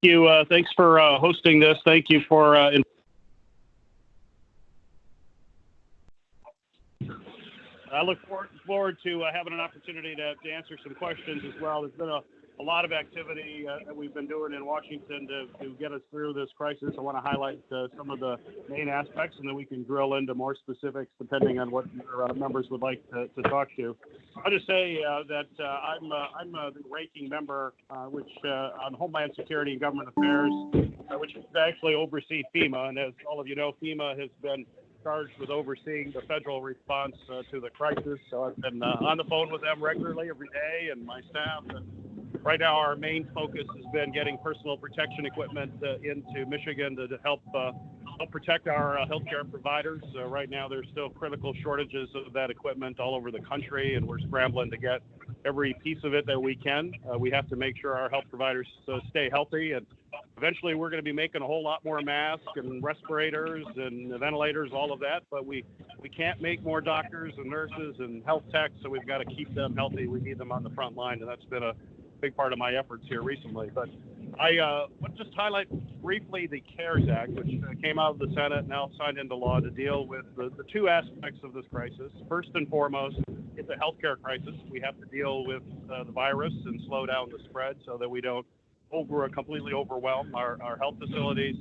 You. Thanks for hosting this. Thank you for. I look forward to having an opportunity to answer some questions as well. There's been a lot of activity that we've been doing in Washington to get us through this crisis. I want to highlight some of the main aspects, and then we can drill into more specifics depending on what your members would like to talk to. I'll just say that I'm the ranking member, which on Homeland Security and Government Affairs, which actually oversees FEMA. And as all of you know, FEMA has been charged with overseeing the federal response to the crisis. So I've been on the phone with them regularly every day, and my staff. And right now, our main focus has been getting personal protection equipment into Michigan to help protect our healthcare providers. Right now, there's still critical shortages of that equipment all over the country, and we're scrambling to get every piece of it that we can. We have to make sure our health providers stay healthy, and eventually we're going to be making a whole lot more masks and respirators and ventilators, all of that, but we can't make more doctors and nurses and health techs, so we've got to keep them healthy. We need them on the front line, and that's been a big part of my efforts here recently. But I want to just highlight briefly the CARES Act, which came out of the Senate, now signed into law to deal with the two aspects of this crisis. First and foremost, it's a healthcare crisis. We have to deal with the virus and slow down the spread so that we don't completely overwhelm our health facilities.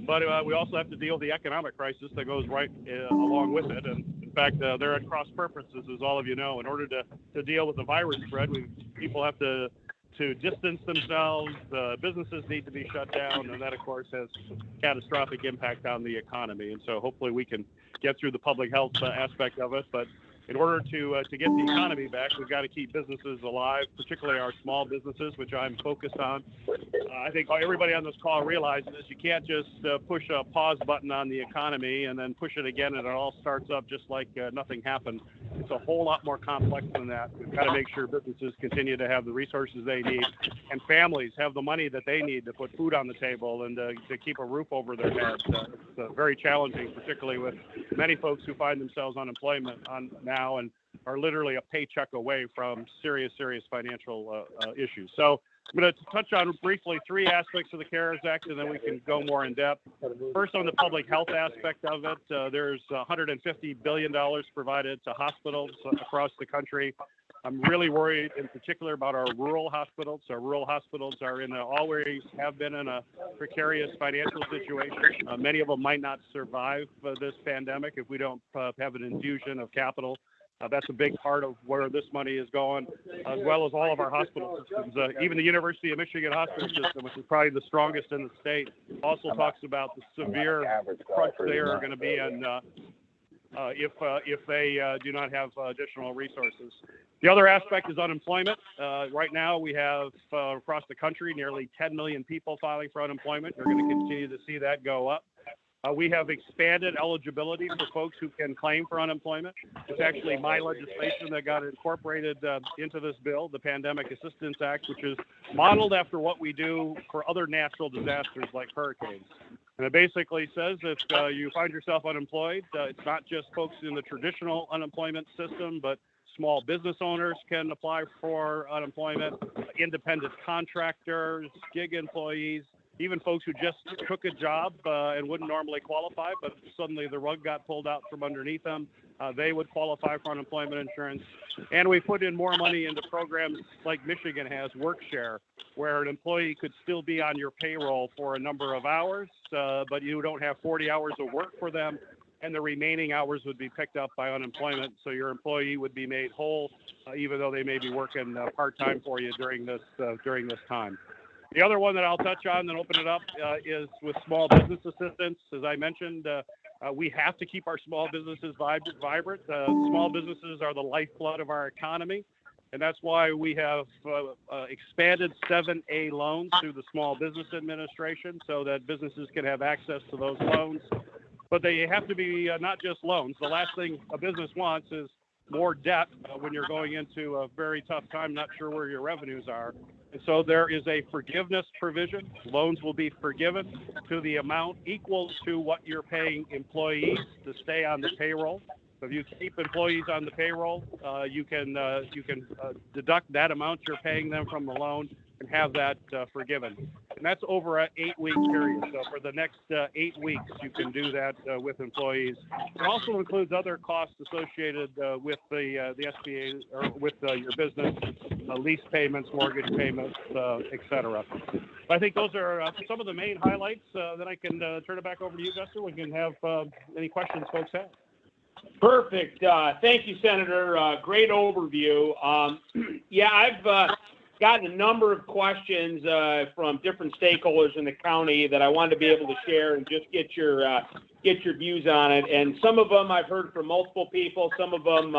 But we also have to deal with the economic crisis that goes right along with it. And in fact, they're at cross purposes, as all of you know. In order to deal with the virus spread, people have to distance themselves, businesses need to be shut down, and that, of course, has catastrophic impact on the economy. And so hopefully we can get through the public health aspect of it. But in order to get the economy back, we've got to keep businesses alive, particularly our small businesses, which I'm focused on. I think everybody on this call realizes you can't just push a pause button on the economy and then push it again and it all starts up just like nothing happened. It's a whole lot more complex than that. We've got to make sure businesses continue to have the resources they need and families have the money that they need to put food on the table and to keep a roof over their heads. It's very challenging, particularly with many folks who find themselves unemployment now and are literally a paycheck away from serious financial issues. So I'm going to touch on briefly three aspects of the CARES Act, and then we can go more in depth. First, on the public health aspect of it, there's $150 billion provided to hospitals across the country. I'm really worried in particular about our rural hospitals. Our rural hospitals are always have been in a precarious financial situation. Many of them might not survive this pandemic if we don't have an infusion of capital. That's a big part of where this money is going, as well as all of our hospital systems. Even the University of Michigan hospital system, which is probably the strongest in the state, also talks about the severe crunch they are going to be in if they do not have additional resources. The other aspect is unemployment. Right now, we have across the country nearly 10 million people filing for unemployment. We're going to continue to see that go up. We have expanded eligibility for folks who can claim for unemployment. It's actually my legislation that got incorporated into this bill, the Pandemic Assistance Act, which is modeled after what we do for other natural disasters like hurricanes. And it basically says if you find yourself unemployed, it's not just folks in the traditional unemployment system, but small business owners can apply for unemployment, independent contractors, gig employees, even folks who just took a job and wouldn't normally qualify, but suddenly the rug got pulled out from underneath them, they would qualify for unemployment insurance. And we put in more money into programs like Michigan has, WorkShare, where an employee could still be on your payroll for a number of hours, but you don't have 40 hours of work for them, and the remaining hours would be picked up by unemployment, so your employee would be made whole, even though they may be working part-time for you during this time. The other one that I'll touch on and open it up is with small business assistance. As I mentioned, we have to keep our small businesses vibrant. Small businesses are the lifeblood of our economy, and that's why we have expanded 7A loans through the Small Business Administration so that businesses can have access to those loans. But they have to be not just loans. The last thing a business wants is more debt when you're going into a very tough time, not sure where your revenues are. And so there is a forgiveness provision. Loans will be forgiven to the amount equal to what you're paying employees to stay on the payroll. So if you keep employees on the payroll, you can deduct that amount you're paying them from the loan and have that forgiven. And that's over an 8-week period. So for the next 8 weeks, you can do that with employees. It also includes other costs associated with the SBA or with your business, lease payments, mortgage payments, et cetera. I think those are some of the main highlights. Then I can turn it back over to you, Guster. We can have any questions folks have. Perfect. Thank you, Senator. Great overview. Yeah, I've gotten a number of questions from different stakeholders in the county that I wanted to be able to share and just get your views on it. And some of them I've heard from multiple people. Some of them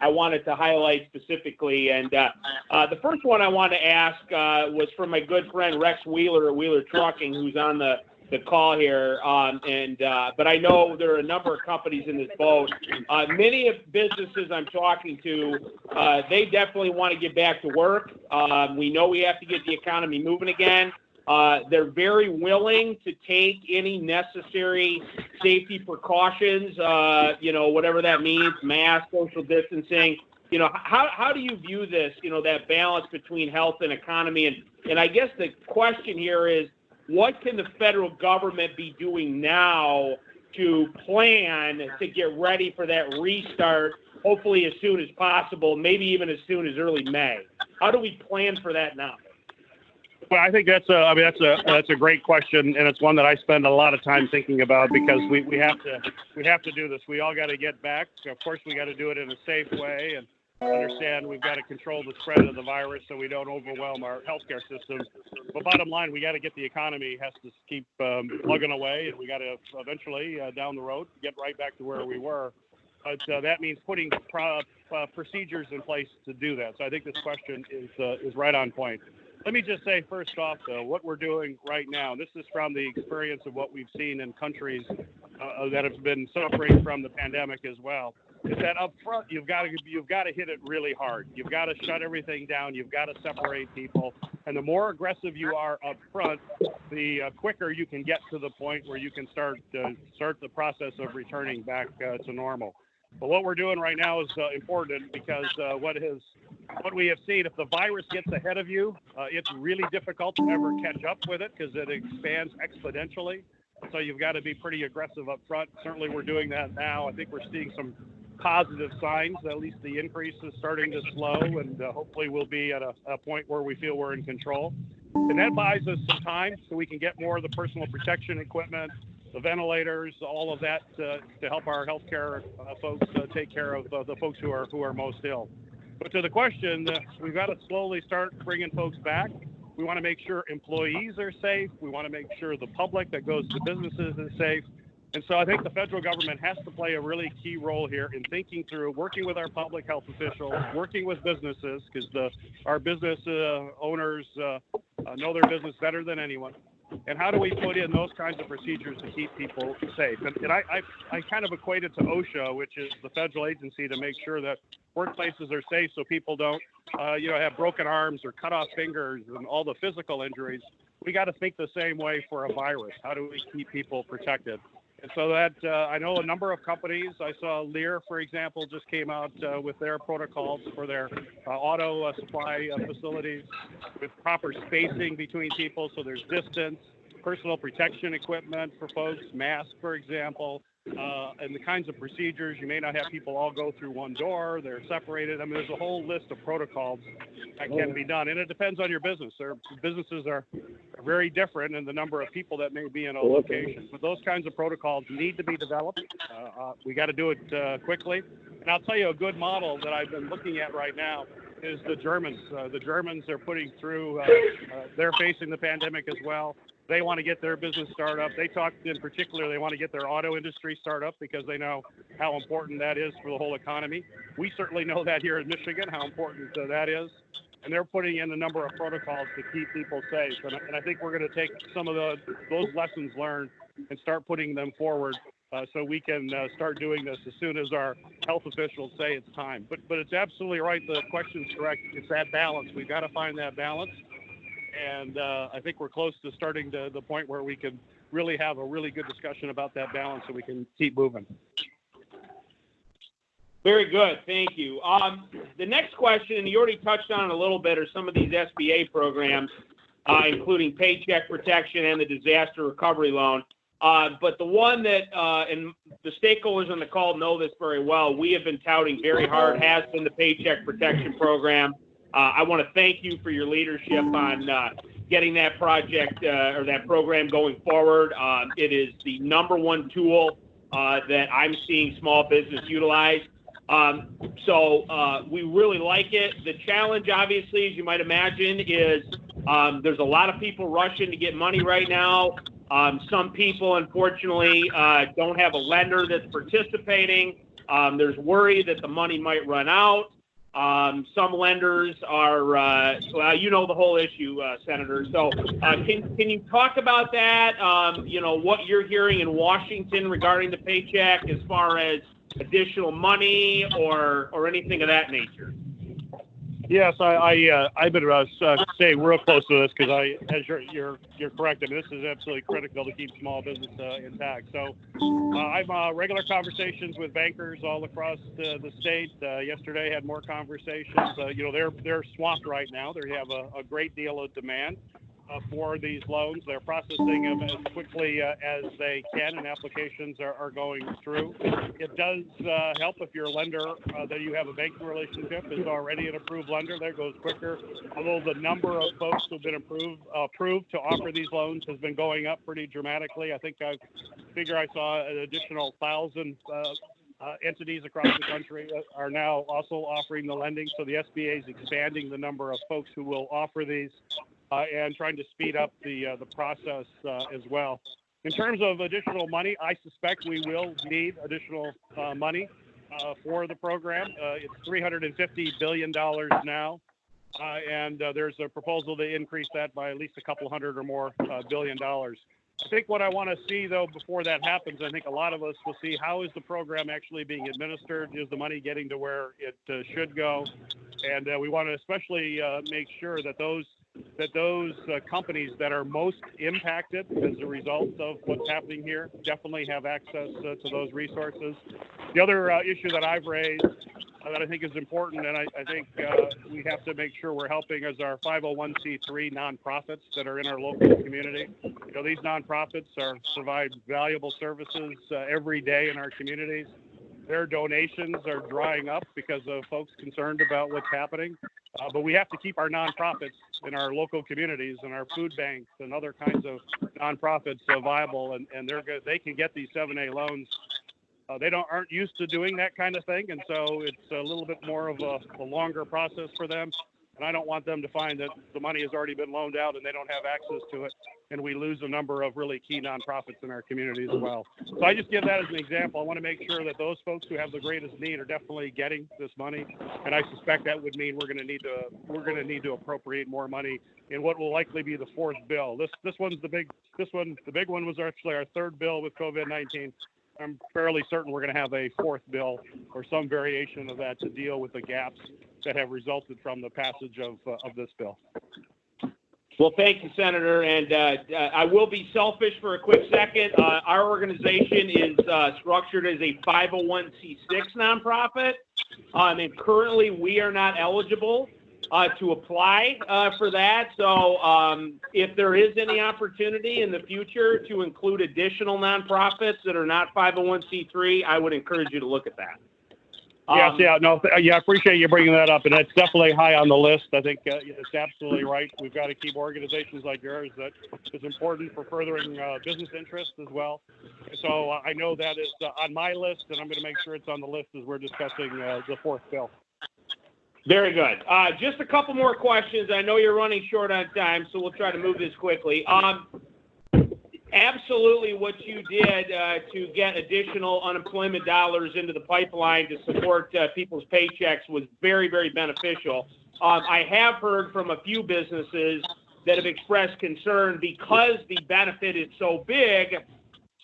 I wanted to highlight specifically. And the first one I wanted to ask was from my good friend Rex Wheeler at Wheeler Trucking, who's on the call here. But I know there are a number of companies in this boat. Many of businesses I'm talking to, they definitely want to get back to work. We know we have to get the economy moving again. They're very willing to take any necessary safety precautions, whatever that means, mask, social distancing. How do you view this, that balance between health and economy? And I guess the question here is, what can the federal government be doing now to plan to get ready for that restart, hopefully as soon as possible, maybe even as soon as early May? How do we plan for that now? Well, I think that's a great question, and it's one that I spend a lot of time thinking about because we have to do this. We all got to get back. So of course, we got to do it in a safe way and understand we've got to control the spread of the virus so we don't overwhelm our healthcare system. But bottom line, we got to get the economy has to keep plugging away, and we got to eventually down the road get right back to where we were. But that means putting procedures in place to do that. So I think this question is right on point. Let me just say first off, though, what we're doing right now, this is from the experience of what we've seen in countries that have been suffering from the pandemic as well, is that up front, you've got to hit it really hard. You've got to shut everything down. You've got to separate people. And the more aggressive you are up front, the quicker you can get to the point where you can start the process of returning back to normal. But what we're doing right now is important because what we have seen, if the virus gets ahead of you, it's really difficult to ever catch up with it because it expands exponentially. So you've got to be pretty aggressive up front. Certainly we're doing that now. I think we're seeing some positive signs. At least the increase is starting to slow, and hopefully we'll be at a point where we feel we're in control. And that buys us some time so we can get more of the personal protection equipment, the ventilators, all of that to help our healthcare folks take care of the folks who are most ill. But to the question, we've got to slowly start bringing folks back. We want to make sure employees are safe. We want to make sure the public that goes to businesses is safe. And so I think the federal government has to play a really key role here in thinking through, working with our public health officials, working with businesses, because our business owners know their business better than anyone. And how do we put in those kinds of procedures to keep people safe? And I kind of equate it to OSHA, which is the federal agency to make sure that workplaces are safe so people don't, have broken arms or cut off fingers and all the physical injuries. We got to think the same way for a virus. How do we keep people protected? And so that I know a number of companies. I saw Lear, for example, just came out with their protocols for their auto supply facilities with proper spacing between people so there's distance, personal protection equipment for folks, masks, for example, and the kinds of procedures. You may not have people all go through one door. They're separated. I mean, there's a whole list of protocols that can be done, and it depends on your business. Businesses are very different in the number of people that may be in a location. But those kinds of protocols need to be developed. We got to do it quickly. And I'll tell you a good model that I've been looking at right now is the Germans. The Germans are putting through, they're facing the pandemic as well. They want to get their business started up. They talked in particular, they want to get their auto industry started up because they know how important that is for the whole economy. We certainly know that here in Michigan, how important that is. And they're putting in a number of protocols to keep people safe. And I think we're going to take some of those lessons learned and start putting them forward so we can start doing this as soon as our health officials say it's time. But it's absolutely right. The question's correct. It's that balance. We've got to find that balance. And I think we're close to starting to the point where we can really have a really good discussion about that balance so we can keep moving. Very good. Thank you. The next question, and you already touched on it a little bit, are some of these SBA programs. including Paycheck Protection and the Disaster Recovery Loan. But the one that, and the stakeholders on the call know this very well, we have been touting very hard has been the Paycheck Protection Program. I want to thank you for your leadership on getting that project or that program going forward. It is the number one tool that I'm seeing small business utilize. So we really like it. The challenge, obviously, as you might imagine, is there's a lot of people rushing to get money right now. Some people, unfortunately, don't have a lender that's participating. There's worry that the money might run out. Some lenders are, well, you know the whole issue, Senator. So can you talk about that, what you're hearing in Washington regarding the paycheck as far as additional money or anything of that nature? Yes, I've been staying real close to this because as you're correct. I mean, this is absolutely critical to keep small business intact. So I'm regular conversations with bankers all across the state. Yesterday, I had more conversations. They're swamped right now. They have a great deal of demand for these loans. They're processing them as quickly as they can, and applications are going through. It does help if your lender that you have a banking relationship is already an approved lender. That goes quicker. Although the number of folks who've been approved to offer these loans has been going up pretty dramatically. I think I saw an additional 1,000 entities across the country are now also offering the lending. So the SBA is expanding the number of folks who will offer these. And trying to speed up the process as well. In terms of additional money, I suspect we will need additional money for the program. It's $350 billion now, and there's a proposal to increase that by at least a couple hundred or more billion dollars. I think what I want to see, though, before that happens, I think a lot of us will see how is the program actually being administered? Is the money getting to where it should go? And we want to especially make sure that those companies that are most impacted as a result of what's happening here definitely have access to those resources. The other issue that I've raised that I think is important, and I think we have to make sure we're helping, is our 501c3 nonprofits that are in our local community. These nonprofits provide valuable services every day in our communities. Their donations are drying up because of folks concerned about what's happening. But we have to keep our nonprofits in our local communities and our food banks and other kinds of nonprofits viable, and they can get these 7A loans. They aren't used to doing that kind of thing, and so it's a little bit more of a longer process for them. And I don't want them to find that the money has already been loaned out and they don't have access to it, and we lose a number of really key nonprofits in our communities as well. So I just give that as an example. I want to make sure that those folks who have the greatest need are definitely getting this money, and I suspect that would mean we're going to need to appropriate more money in what will likely be the fourth bill. This one's the big one was actually our third bill with COVID-19. I'm fairly certain we're going to have a fourth bill or some variation of that to deal with the gaps that have resulted from the passage of this bill. Well, thank you, Senator. And I will be selfish for a quick second. Our organization is structured as a 501c6 nonprofit, and currently we are not eligible to apply for that. So if there is any opportunity in the future to include additional nonprofits that are not 501c3, I would encourage you to look at that. I appreciate you bringing that up, and it's definitely high on the list. I think it's absolutely right. We've got to keep organizations like yours that is important for furthering business interests as well. So I know that is on my list, and I'm going to make sure it's on the list as we're discussing the fourth bill. Very good. Just a couple more questions. I know you're running short on time, so we'll try to move this quickly. Absolutely what you did to get additional unemployment dollars into the pipeline to support people's paychecks was very, very beneficial. I have heard from a few businesses that have expressed concern because the benefit is so big.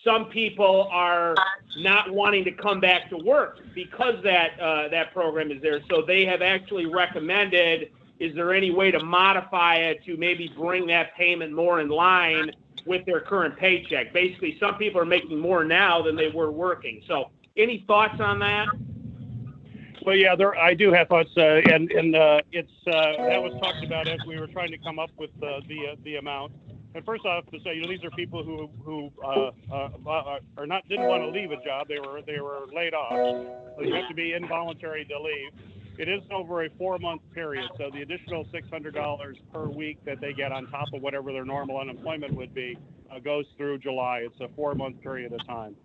Some people are not wanting to come back to work because that program is there. So they have actually recommended, is there any way to modify it to maybe bring that payment more in line with their current paycheck? Basically, some people are making more now than they were working. So any thoughts on that? Well, yeah, I do have thoughts, and it's that was talked about as we were trying to come up with the amount. And first off, to say, these are people who are not didn't want to leave a job. They were laid off. So you have to be involuntary to leave. It is over a 4-month period, so the additional $600 per week that they get on top of whatever their normal unemployment would be goes through July. It's a 4-month period of time.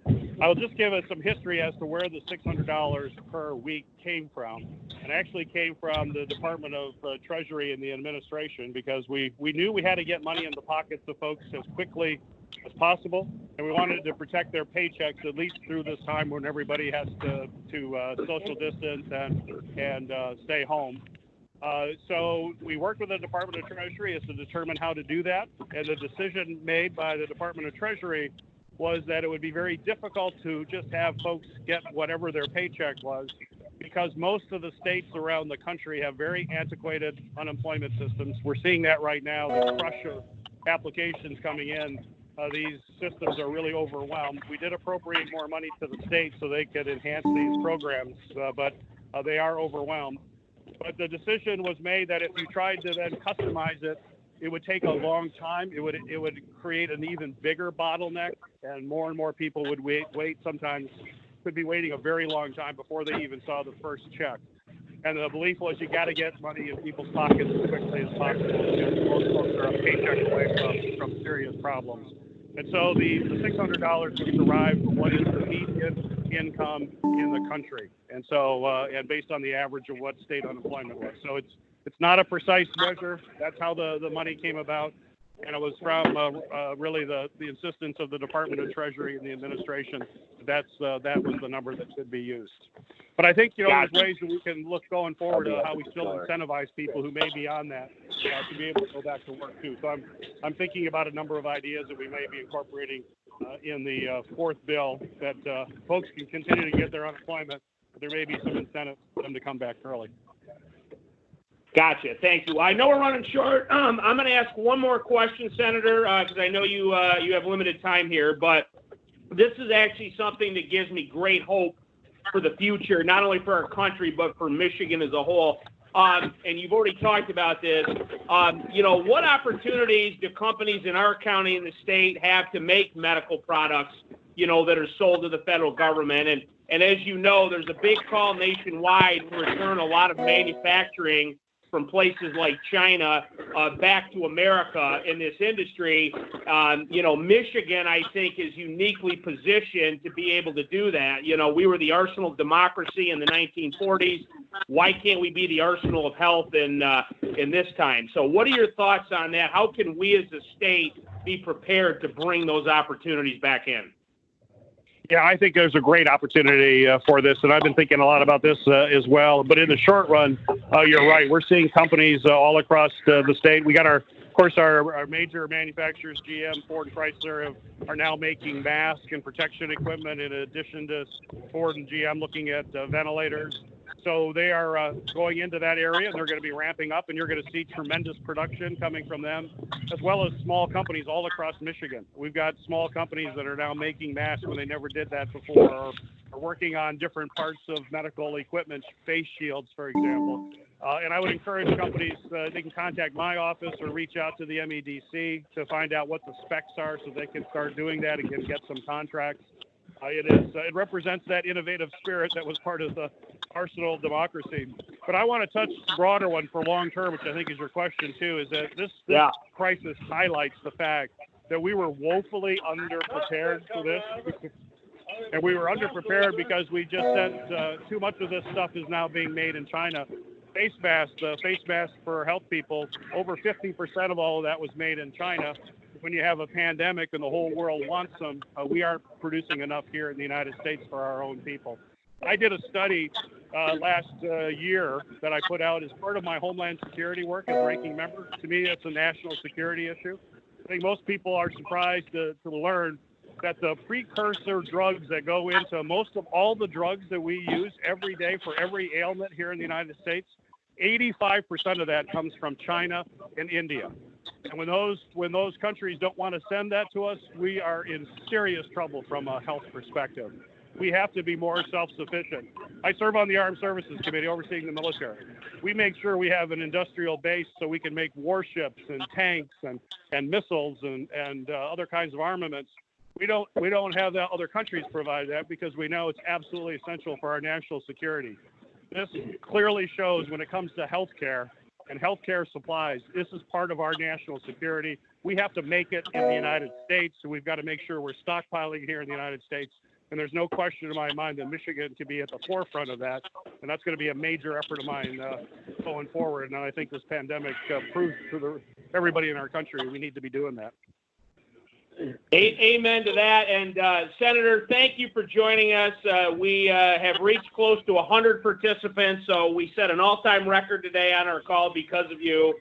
I will just give us some history as to where the $600 per week came from. It actually came from the Department of Treasury and the administration, because we knew we had to get money in the pockets of folks as quickly as possible, and we wanted to protect their paychecks at least through this time when everybody has to social distance and stay home. So we worked with the Department of Treasury as to determine how to do that, and the decision made by the Department of Treasury was that it would be very difficult to just have folks get whatever their paycheck was, because most of the states around the country have very antiquated unemployment systems. We're seeing that right now, the crush of applications coming in. These systems are really overwhelmed. We did appropriate more money to the states so they could enhance these programs, but they are overwhelmed. But the decision was made that if you tried to then customize it, it would take a long time. It would create an even bigger bottleneck, and more people would wait. Sometimes could be waiting a very long time before they even saw the first check. And the belief was you got to get money in people's pockets as quickly as possible, because most folks are a paycheck away from serious problems. And so the $600 was derived from what is the median income in the country, and so and based on the average of what state unemployment was. So it's not a precise measure. That's how the money came about, and it was from really the insistence of the Department of Treasury and the administration. That was the number that should be used. But I think there's ways that we can look going forward to how we still incentivize people who may be on that to be able to go back to work too. So I'm thinking about a number of ideas that we may be incorporating in the fourth bill, that folks can continue to get their unemployment, but there may be some incentive for them to come back early. Gotcha. Thank you. I know we're running short. I'm going to ask one more question, Senator, because I know you have limited time here, but this is actually something that gives me great hope for the future, not only for our country, but for Michigan as a whole. And you've already talked about this. What opportunities do companies in our county and the state have to make medical products, that are sold to the federal government? And as you know, there's a big call nationwide to return a lot of manufacturing from places like China back to America in this industry. Michigan, I think, is uniquely positioned to be able to do that. We were the arsenal of democracy in the 1940s. Why can't we be the arsenal of health in this time? So what are your thoughts on that? How can we as a state be prepared to bring those opportunities back in? Yeah, I think there's a great opportunity for this, and I've been thinking a lot about this as well. But in the short run, you're right. We're seeing companies all across the state. We got our major manufacturers, GM, Ford, and Chrysler, are now making mask and protection equipment, in addition to Ford and GM looking at ventilators. So they are going into that area, and they're going to be ramping up, and you're going to see tremendous production coming from them, as well as small companies all across Michigan. We've got small companies that are now making masks when they never did that before, or are working on different parts of medical equipment, face shields, for example. And I would encourage companies, they can contact my office or reach out to the MEDC to find out what the specs are so they can start doing that and can get some contracts. It represents that innovative spirit that was part of the arsenal of democracy. But I want to touch the broader one for long term, which I think is your question too, is that this crisis highlights the fact that we were woefully underprepared for this. And we were underprepared because we just sent too much of this stuff is now being made in China. Face masks for health people, over 50% of all of that was made in China. When you have a pandemic and the whole world wants them, we aren't producing enough here in the United States for our own people. I did a study last year that I put out as part of my Homeland Security work as ranking member. To me, it's a national security issue. I think most people are surprised to learn that the precursor drugs that go into most of all the drugs that we use every day for every ailment here in the United States, 85% of that comes from China and India. And when those countries don't want to send that to us, we are in serious trouble from a health perspective. We have to be more self-sufficient. I serve on the Armed Services Committee overseeing the military. We make sure we have an industrial base so we can make warships and tanks and missiles and other kinds of armaments. We don't have that. Other countries provide that because we know it's absolutely essential for our national security. This clearly shows when it comes to healthcare and healthcare supplies, this is part of our national security. We have to make it in the United States, so we've got to make sure we're stockpiling here in the United States. And there's no question in my mind that Michigan can be at the forefront of that, and that's going to be a major effort of mine going forward. And I think this pandemic proves to everybody in our country we need to be doing that. Amen to that. And Senator, thank you for joining us. We have reached close to 100 participants, so we set an all-time record today on our call because of you.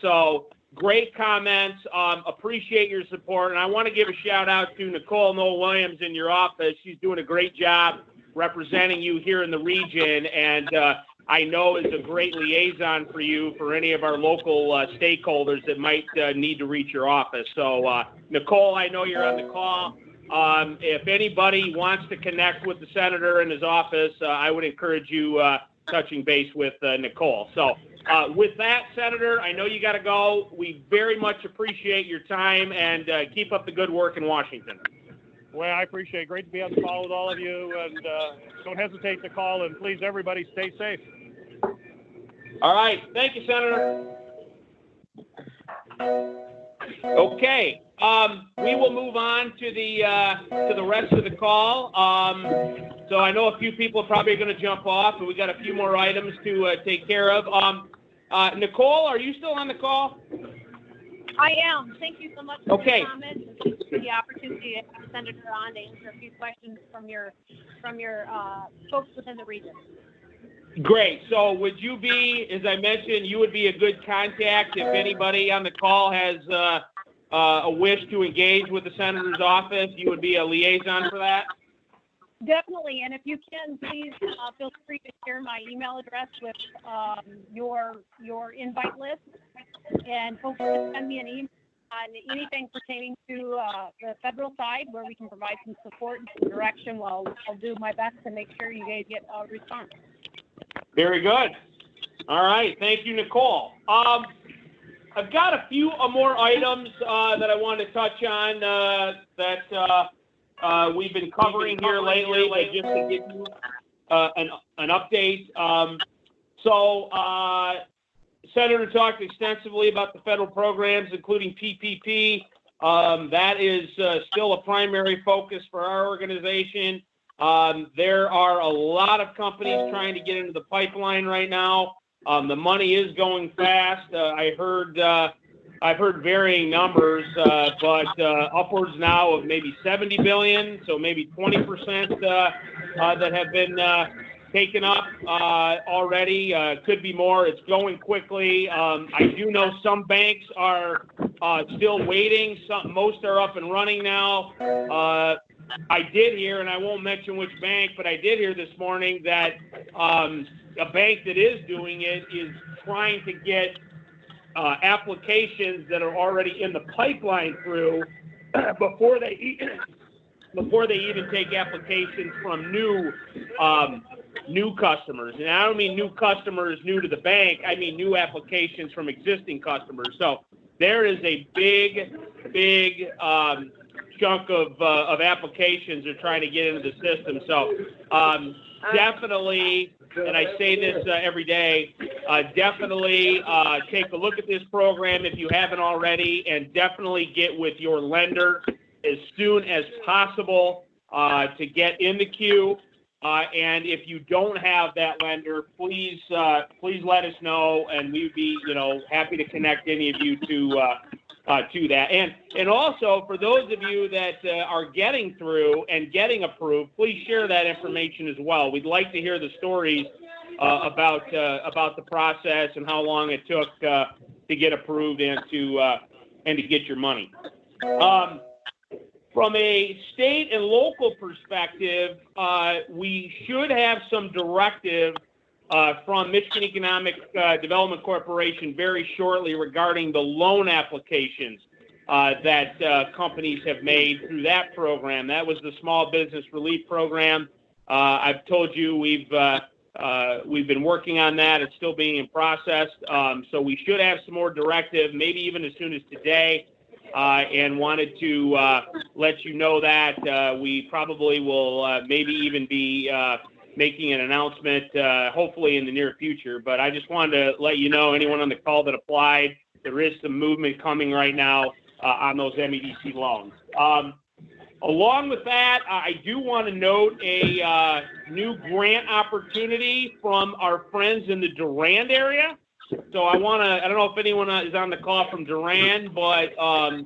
So great comments. Appreciate your support. And I want to give a shout-out to Nicole Noel-Williams in your office. She's doing a great job representing you here in the region, and I know is a great liaison for you for any of our local stakeholders that might need to reach your office. So, Nicole, I know you're on the call. If anybody wants to connect with the senator in his office, I would encourage you touching base with Nicole. So, with that, Senator, I know you got to go. We very much appreciate your time, and keep up the good work in Washington. Well, I appreciate it. Great to be on the call with all of you, and don't hesitate to call, and please, everybody, stay safe. All right. Thank you, Senator. Okay. We will move on to the rest of the call. So I know a few people are probably going to jump off, but we got a few more items to take care of. Nicole, are you still on the call? I am. Thank you so much for your comments and for the opportunity to have Senator on to answer a few questions from your folks within the region. Great. So would you be, as I mentioned, you would be a good contact if anybody on the call has a wish to engage with the senator's office? You would be a liaison for that? Definitely. And if you can, please feel free to share my email address with your invite list. And folks can send me an email on anything pertaining to the federal side where we can provide some support and some direction. Well, I'll do my best to make sure you guys get a response. Very good. All right. Thank you, Nicole. I've got a few more items that I want to touch on that we've been covering here lately, but just to give you an update. Senator talked extensively about the federal programs, including PPP. That is still a primary focus for our organization. There are a lot of companies trying to get into the pipeline right now. The money is going fast. I've heard varying numbers, but upwards now of maybe $70 billion, so maybe 20% that have been taken up already. Could be more. It's going quickly. I do know some banks are still waiting. Most are up and running now. I did hear, and I won't mention which bank, but I did hear this morning that a bank that is doing it is trying to get applications that are already in the pipeline through before they even take applications from new customers. And I don't mean new customers new to the bank. I mean new applications from existing customers. So there is a big chunk of applications are trying to get into the system. So definitely, and I say this every day, definitely take a look at this program if you haven't already, and definitely get with your lender as soon as possible to get in the queue. And if you don't have that lender, please let us know, and we'd be happy to connect any of you to that. And also, for those of you that are getting through and getting approved, please share that information as well. We'd like to hear the stories about the process and how long it took to get approved and to get your money. From a state and local perspective, we should have some directive from Michigan Economic Development Corporation very shortly regarding the loan applications that companies have made through that program. That was the Small Business Relief Program. I've told you we've been working on that. It's still being in process. So we should have some more directive, maybe even as soon as today. And wanted to let you know that we probably will maybe even be making an announcement, hopefully in the near future. But I just wanted to let you know, anyone on the call that applied, there is some movement coming right now on those MEDC loans. Along with that, I do want to note a new grant opportunity from our friends in the Durand area. So I don't know if anyone is on the call from Durand, but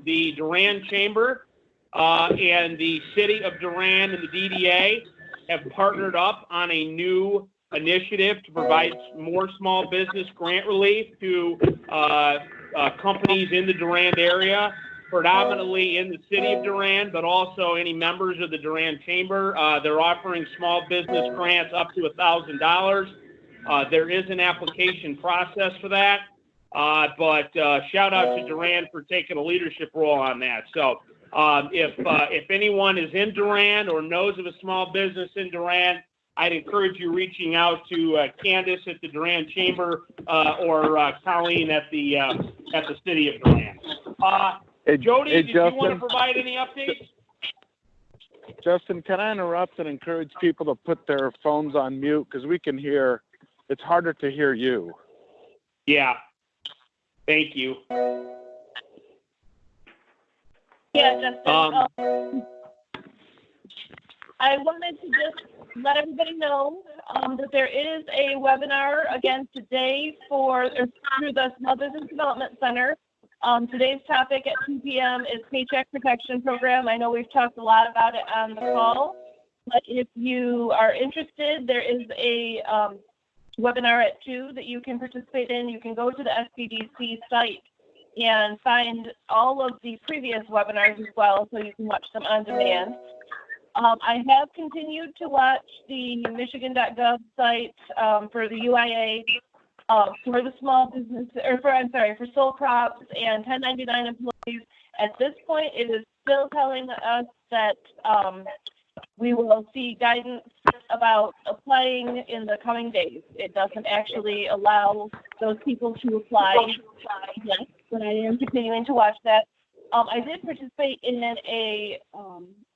the Durand Chamber and the City of Durand and the DDA have partnered up on a new initiative to provide more small business grant relief to companies in the Durand area, predominantly in the City of Durand, but also any members of the Durand Chamber. They're offering small business grants up to $1,000. There is an application process for that, but shout out to Durand for taking a leadership role on that. So if anyone is in Durand or knows of a small business in Durand, I'd encourage you reaching out to Candace at the Durand Chamber or Colleen at the City of Durand. Jody, did you want to provide any updates? Justin, can I interrupt and encourage people to put their phones on mute because we can hear. It's harder to hear you. Yeah. Thank you. Yeah, Justin. I wanted to just let everybody know that there is a webinar again today through the Small Business Development Center. Today's topic at 2 p.m. is Paycheck Protection Program. I know we've talked a lot about it on the call, but if you are interested, there is a webinar at 2 that you can participate in. You can go to the SBDC site and find all of the previous webinars as well, so you can watch them on demand. I have continued to watch the Michigan.gov site for the UIA for the small business, for sole props and 1099 employees. At this point, it is still telling us that we will see guidance about applying in the coming days. It doesn't actually allow those people to apply yet, but I am continuing to watch that. I did participate in a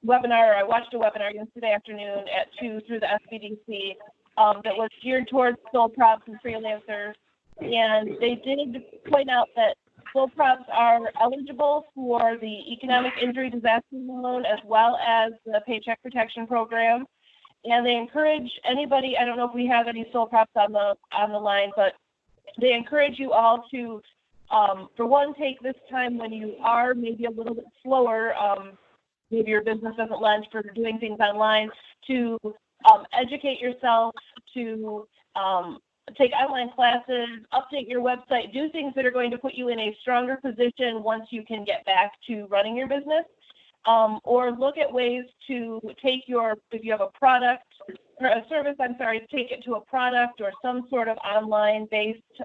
webinar. I watched a webinar yesterday afternoon at 2 through the SBDC that was geared towards sole props and freelancers. And they did point out that sole props are eligible for the Economic Injury Disaster Loan as well as the Paycheck Protection Program. And they encourage anybody, I don't know if we have any sole props on the line, but they encourage you all to, for one, take this time when you are maybe a little bit slower, maybe your business doesn't lend for doing things online, to educate yourself, to take online classes, update your website, do things that are going to put you in a stronger position once you can get back to running your business, or look at ways to take if you have a product or a service, take it to a product or some sort of online-based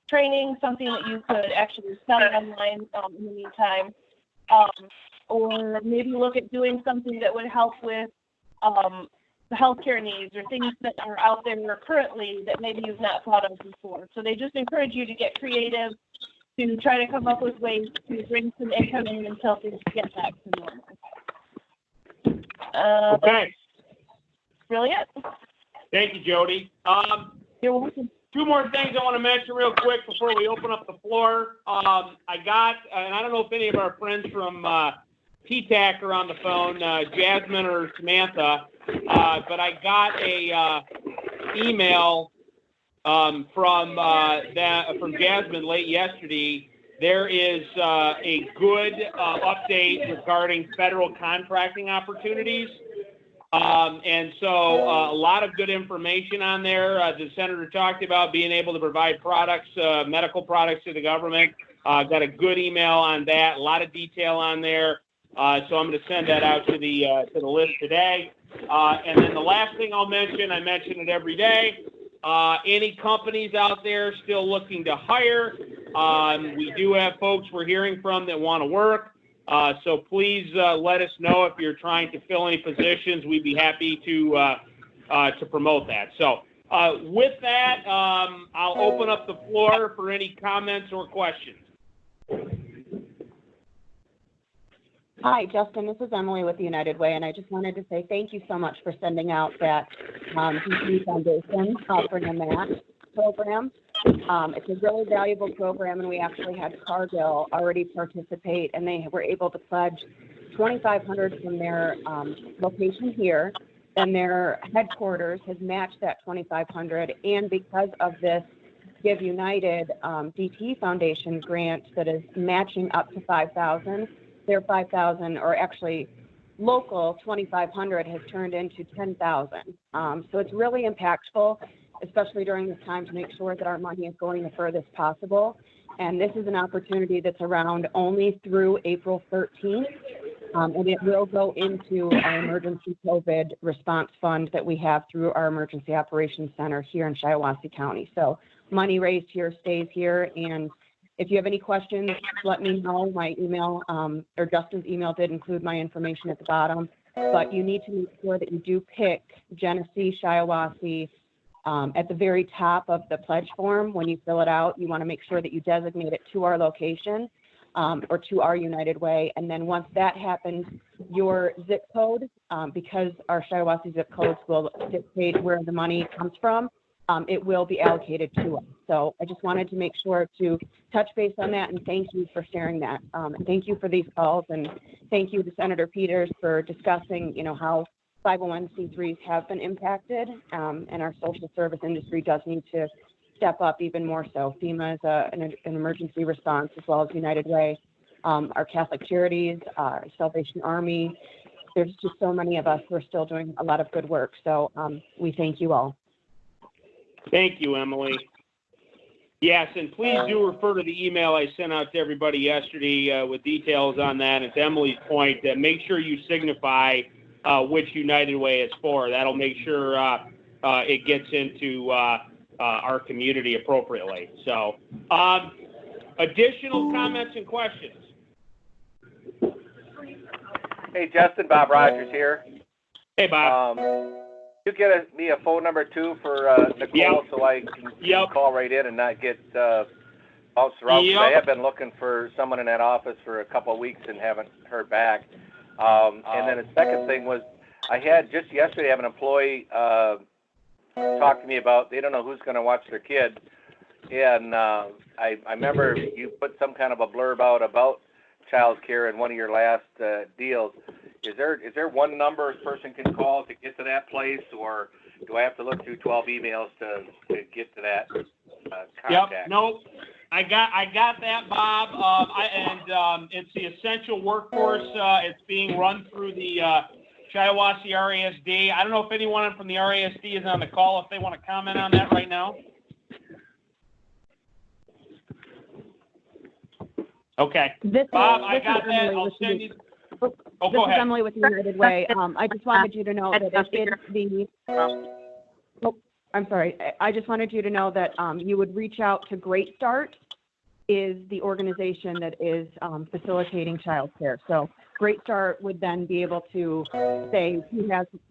training, something that you could actually sell online in the meantime, or maybe look at doing something that would help with the healthcare needs or things that are out there currently that maybe you've not thought of before. So they just encourage you to get creative, to try to come up with ways to bring some income in until things get back to normal. Okay. Really it. Thank you, Jody. You're welcome. Two more things I want to mention real quick before we open up the floor. I got, and I don't know if any of our friends from PTAC are on the phone, Jasmine or Samantha, but I got a email from Jasmine late yesterday. There is a good update regarding federal contracting opportunities. And so a lot of good information on there. The senator talked about being able to provide products, medical products to the government. Got a good email on that, a lot of detail on there. So I'm going to send that out to the list today. And then the last thing I'll mention, I mention it every day, any companies out there still looking to hire. We do have folks we're hearing from that want to work. So please let us know if you're trying to fill any positions. We'd be happy to to promote that. So with that, I'll open up the floor for any comments or questions. Hi, Justin. This is Emily with the United Way, and I just wanted to say thank you so much for sending out that DP Foundation offering a match program. It's a really valuable program, and we actually had Cargill already participate, and they were able to pledge $2,500 from their location here, and their headquarters has matched that $2,500. And because of this Give United DT Foundation grant that is matching up to $5,000, their $5,000, or actually local $2,500, has turned into $10,000. So it's really impactful, especially during this time, to make sure that our money is going the furthest possible. And this is an opportunity that's around only through April 13th, and it will go into our emergency COVID response fund that we have through our Emergency Operations Center here in Shiawassee County. So money raised here stays here, and if you have any questions, let me know. My email, or Justin's email, did include my information at the bottom, but you need to make sure that you do pick Genesee, Shiawassee. At the very top of the pledge form, when you fill it out, you want to make sure that you designate it to our location or to our United Way. And then once that happens, your zip code, because our Shiawassee zip codes will dictate where the money comes from, it will be allocated to us. So I just wanted to make sure to touch base on that, and thank you for sharing that. And thank you for these calls, and thank you to Senator Peters for discussing, how 501c3s have been impacted, and our social service industry does need to step up even more so. FEMA is an emergency response, as well as United Way, our Catholic Charities, our Salvation Army. There's just so many of us who are still doing a lot of good work. So we thank you all. Thank you, Emily. Yes, and please do refer to the email I sent out to everybody yesterday with details on that. And to Emily's point, make sure you signify which United Way it's for. That'll make sure it gets into our community appropriately. So, additional comments and questions? Hey, Justin, Bob Rogers here. Hey, Bob. You get me a phone number too for Nicole, so I can call right in and not get bounced around. I have been looking for someone in that office for a couple of weeks and haven't heard back. And then the second thing was, I had just yesterday have an employee talk to me about they don't know who's going to watch their kid, and I remember you put some kind of a blurb out about child care in one of your last deals. Is there one number a person can call to get to that place, or do I have to look through 12 emails to get to that contact? Yep. No. I got that, Bob. And it's the essential workforce. It's being run through the Shiawassee RASD. I don't know if anyone from the RASD is on the call, if they want to comment on that right now. Okay. Bob, I got that. I'll send you. Oh, go ahead. This is Emily with United Way. I just wanted you to know that if it's the... I'm sorry. I just wanted you to know that you would reach out to Great Start, is the organization that is facilitating child care. So Great Start would then be able to say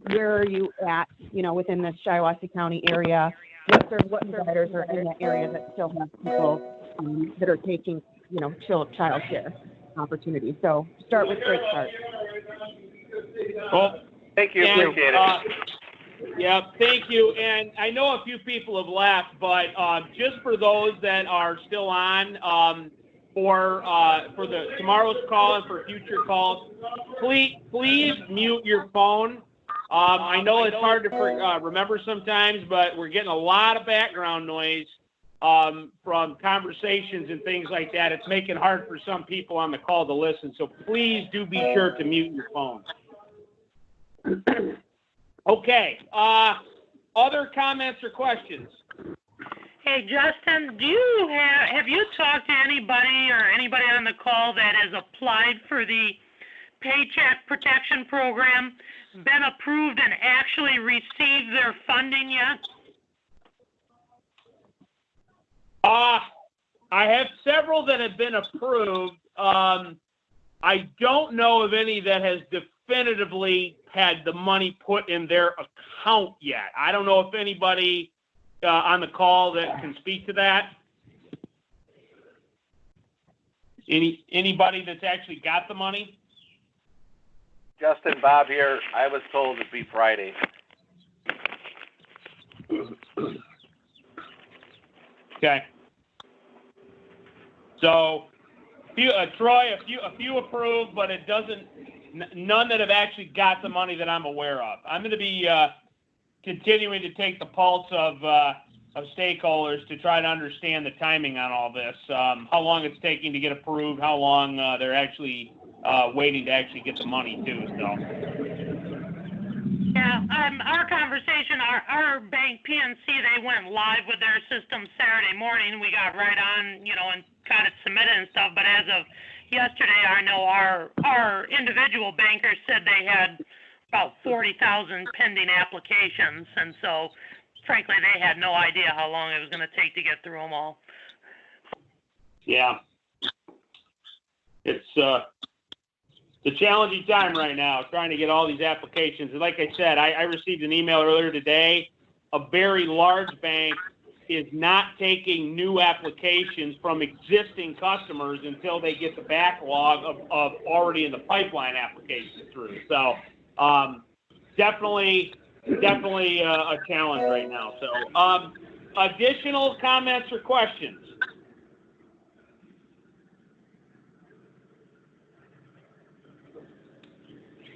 where are you at, within the Shiawassee County area, what providers are in that area that still have people that are taking, child care opportunities. So start with Great Start. Well, thank you. Appreciate it. Yeah, thank you. And I know a few people have left, but just for those that are still on for the tomorrow's call and for future calls, please mute your phone. I know it's hard to remember sometimes, but we're getting a lot of background noise from conversations and things like that. It's making it hard for some people on the call to listen. So please do be sure to mute your phones. Okay. Other comments or questions? Hey, Justin, have you talked to anybody or anybody on the call that has applied for the Paycheck Protection Program, been approved, and actually received their funding yet? I have several that have been approved. I don't know of any that has definitively had the money put in their account yet. I don't know if anybody on the call that can speak to that. Anybody that's actually got the money? Justin, Bob here. I was told it'd be Friday. Okay. So, Troy, a few approved, but it doesn't. None that have actually got the money that I'm aware of. I'm going to be continuing to take the pulse of stakeholders to try to understand the timing on all this. How long it's taking to get approved, how long they're actually waiting to actually get the money too. So. Yeah, our conversation, our bank PNC, they went live with their system Saturday morning. We got right on, and got it submitted and stuff. But as of yesterday, I know our individual bankers said they had about 40,000 pending applications, and so frankly, they had no idea how long it was going to take to get through them all. Yeah, it's a challenging time right now, trying to get all these applications. And like I said, I received an email earlier today. A very large bank is not taking new applications from existing customers until they get the backlog of already in the pipeline applications through. So definitely a challenge right now. So additional comments or questions?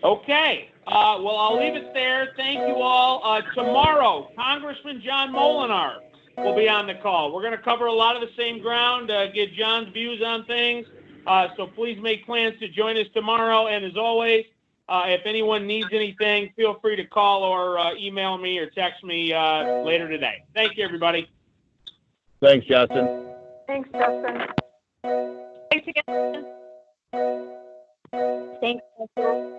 Okay. Well, I'll leave it there. Thank you all. Tomorrow, Congressman John Molinar will be on the call. We're going to cover a lot of the same ground, get John's views on things. So please make plans to join us tomorrow. And as always, if anyone needs anything, feel free to call or email me or text me later today. Thank you, everybody. Thanks, Justin. Thanks, Justin. Thanks again. Thanks, Justin.